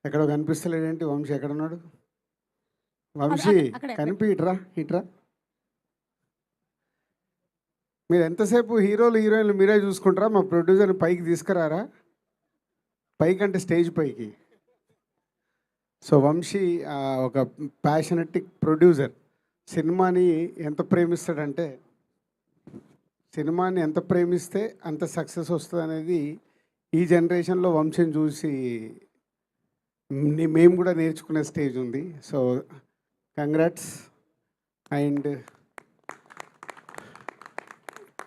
ఎక్కడో కనిపిస్తలేడేంటి వంశీ? ఎక్కడున్నాడు అక్కడ వంశీ? అక్కడ అక్కడే కనిపి ఇట్రా ఇట్రా. మీరు ఎంతసేపు హీరోలు హీరోయిన్లు మీరే చూసుకుంటారా? మా ప్రొడ్యూసర్ని పైకి తీసుకురారా? పైకి అంటే స్టేజ్ పైకి. సో వంశీ ఒక ప్యాషనెటిక్ ప్రొడ్యూసర్. సినిమాని ఎంత ప్రేమిస్తాడంటే, సినిమాని ఎంత ప్రేమిస్తే అంత సక్సెస్ వస్తుంది అనేది ఈ జనరేషన్లో వంశీని చూసి మేము కూడా నేర్చుకునే స్టేజ్ ఉంది. So congrats. అండ్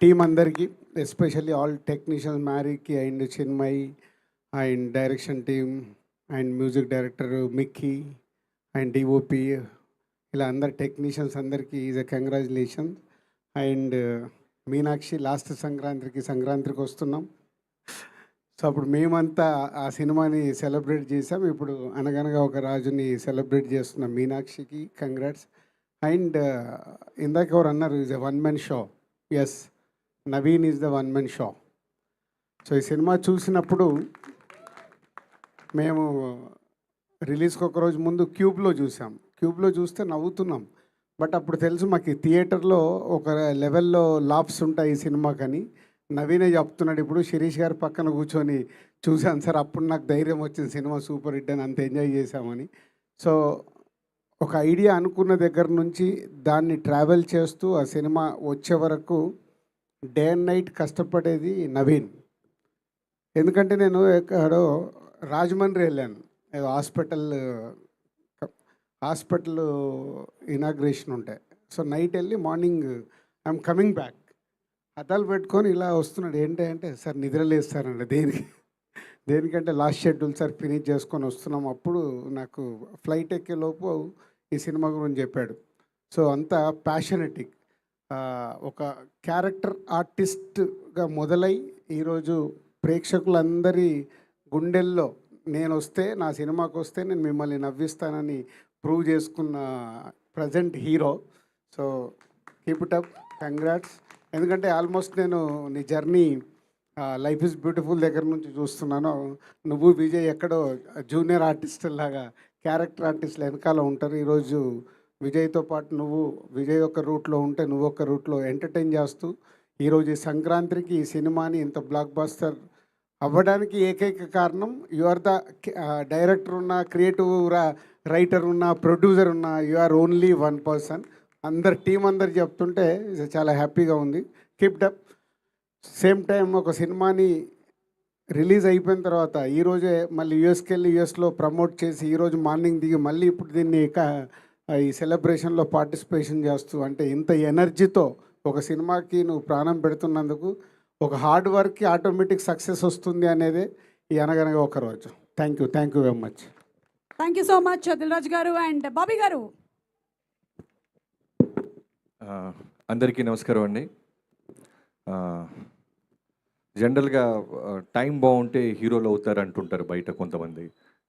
టీం అందరికీ, ఎస్పెషల్లీ ఆల్ టెక్నీషియన్స్, మ్యారీకి and Chinmay and direction team and music director Mickey and DOP, ఇలా అందరు టెక్నీషియన్స్ అందరికీ is a congratulation. And Meenakshi last సంక్రాంతికి వస్తున్నాం. సో అప్పుడు మేమంతా ఆ సినిమాని సెలబ్రేట్ చేసాం. ఇప్పుడు అనగనగా ఒక రాజుని సెలబ్రేట్ చేస్తున్నాం. మీనాక్షికి కంగ్రాట్స్. అండ్ ఇందాక ఎవరు అన్నారు is a one man show. Yes, Naveen is the one man show. So ఈ సినిమా చూసినప్పుడు మేము రిలీజ్కి ఒక రోజు ముందు క్యూబ్లో చూసాం. క్యూబ్లో చూస్తే నవ్వుతున్నాం. బట్ అప్పుడు తెలుసు మాకు థియేటర్లో ఒక లెవెల్లో లాప్స్ ఉంటాయి ఈ సినిమాకని. నవీనే చెప్తున్నాడు ఇప్పుడు, శిరీష్ గారి పక్కన కూర్చొని చూశాను సార్, అప్పుడు నాకు ధైర్యం వచ్చింది సినిమా సూపర్ హిట్ అని, అంత ఎంజాయ్ చేశామని. సో ఒక ఐడియా అనుకున్న దగ్గర నుంచి దాన్ని ట్రావెల్ చేస్తూ ఆ సినిమా వచ్చే వరకు డే అండ్ నైట్ కష్టపడేది నవీన్. ఎందుకంటే నేను ఎక్కడో రాజమండ్రి వెళ్ళాను, ఏదో హాస్పిటల్ ఇనాగ్రేషన్ ఉంటాయి. సో నైట్ వెళ్ళి మార్నింగ్ ఐఎమ్ కమింగ్ బ్యాక్, అద్దాలు పెట్టుకొని ఇలా వస్తున్నాడు. ఏంటి అంటే సార్ నిద్రలేస్తారండి. దేనికంటే లాస్ట్ షెడ్యూల్ సార్ ఫినిష్ చేసుకొని వస్తున్నాం. అప్పుడు నాకు ఫ్లైట్ ఎక్కేలోపు ఈ సినిమా గురించి చెప్పాడు. సో అంత ప్యాషనెటిక్, ఒక క్యారెక్టర్ ఆర్టిస్ట్గా మొదలై ఈరోజు ప్రేక్షకులందరి గుండెల్లో నేను వస్తే, నా సినిమాకి వస్తే నేను మిమ్మల్ని నవ్విస్తానని ప్రూవ్ చేసుకున్న present hero. So keep it up, congrats. ఎందుకంటే ఆల్మోస్ట్ నేను నీ జర్నీ లైఫ్ ఈజ్ బ్యూటిఫుల్ దగ్గర నుంచి చూస్తున్నాను. నువ్వు విజయ్ ఎక్కడో జూనియర్ ఆర్టిస్ట్ లాగా క్యారెక్టర్ ఆర్టిస్టులు వెనకాల ఉంటారు. ఈరోజు విజయ్తో పాటు నువ్వు విజయ్ ఒక రూట్లో ఉంటే నువ్వు ఒక రూట్లో ఎంటర్టైన్ చేస్తూ ఈరోజు ఈ సంక్రాంతికి ఈ సినిమాని ఇంత బ్లాక్ బస్టర్ అవ్వడానికి ఏకైక కారణం యు ఆర్ ద డైరెక్టర్ ఉన్న, క్రియేటివ్ రైటర్ ఉన్న, ప్రొడ్యూసర్ ఉన్న, you are only one person. అందరు టీం అందరు చెప్తుంటే చాలా హ్యాపీగా ఉంది. Keep up. సేమ్ టైం ఒక సినిమాని రిలీజ్ అయిపోయిన తర్వాత ఈరోజే మళ్ళీ యూఎస్కి వెళ్ళి యూఎస్లో ప్రమోట్ చేసి ఈరోజు మార్నింగ్ దిగి మళ్ళీ ఇప్పుడు దీన్ని ఈ సెలబ్రేషన్లో పార్టిసిపేషన్ చేస్తూ, అంటే ఇంత ఎనర్జీతో ఒక సినిమాకి నువ్వు ప్రాణం పెడుతున్నందుకు ఒక హార్డ్ వర్క్కి ఆటోమేటిక్ సక్సెస్ వస్తుంది అనేది ఈ Anaganaga Oka Roju. Thank you very much. Thank you so much Dil Raju గారు అండ్ బాబీ గారు. అందరికీ నమస్కారం అండి. జనరల్గా టైం బాగుంటే హీరోలు అవుతారు అంటుంటారు బయట కొంతమంది,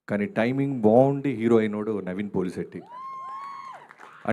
కానీ టైమింగ్ బాగుండి హీరో అయినోడు నవీన్ పోలిశెట్టి.